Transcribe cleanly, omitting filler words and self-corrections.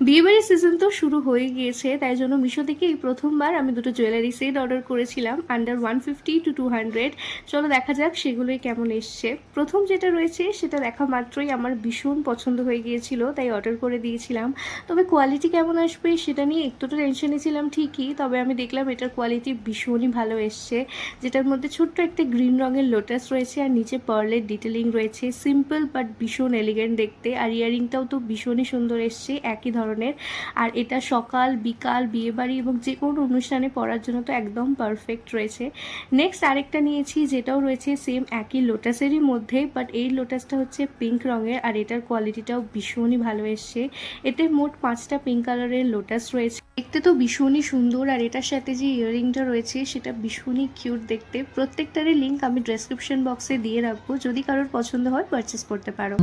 বিয়েবাড়ির সিজন তো শুরু হয়ে গিয়েছে, তাই জন্য মিশো থেকে এই প্রথমবার আমি দুটো জুয়েলারি সেট অর্ডার করেছিলাম আন্ডার 150 to 200। চলো দেখা যাক সেগুলোই কেমন এসছে। প্রথম যেটা রয়েছে সেটা দেখা মাত্রই আমার ভীষণ পছন্দ হয়ে গিয়েছিল, তাই অর্ডার করে দিয়েছিলাম। তবে কোয়ালিটি কেমন আসবে সেটা নিয়ে একটু তো টেনশনে ছিলাম ঠিকই, তবে আমি দেখলাম এটার কোয়ালিটি ভীষণই ভালো এসছে। যেটার মধ্যে ছোট্ট একটা গ্রিন রঙের লোটাস রয়েছে আর নিচে পার্লের ডিটেলিং রয়েছে। সিম্পল বাট ভীষণ এলিগেন্ট দেখতে, আর ইয়ারিংটাও তো ভীষণই সুন্দর এসছে একই ধরনের। আর এটা সকাল বিকাল বিয়েবাড়ি এবং যে কোনো অনুষ্ঠানে পরার জন্য তো একদম পারফেক্ট রয়েছে। নেক্সট আরেকটা নিয়েছি, যেটাও রয়েছে সেম একই লোটাসেরই মধ্যে, বাট এই লোটাসটা হচ্ছে পিঙ্ক রঙের আর এটার কোয়ালিটিটাও ভীষণই ভালো এসছে। এতে মোট 5টা পিঙ্ক কালারের লোটাস রয়েছে, দেখতে তো ভীষণই সুন্দর। আর এটার সাথে যে ইয়াররিংটা রয়েছে সেটা ভীষণই কিউট দেখতে। প্রত্যেকটারই লিঙ্ক আমি ডেসক্রিপশন বক্সে দিয়ে রাখবো, যদি কারোর পছন্দ হয় পারচেস করতে পারো।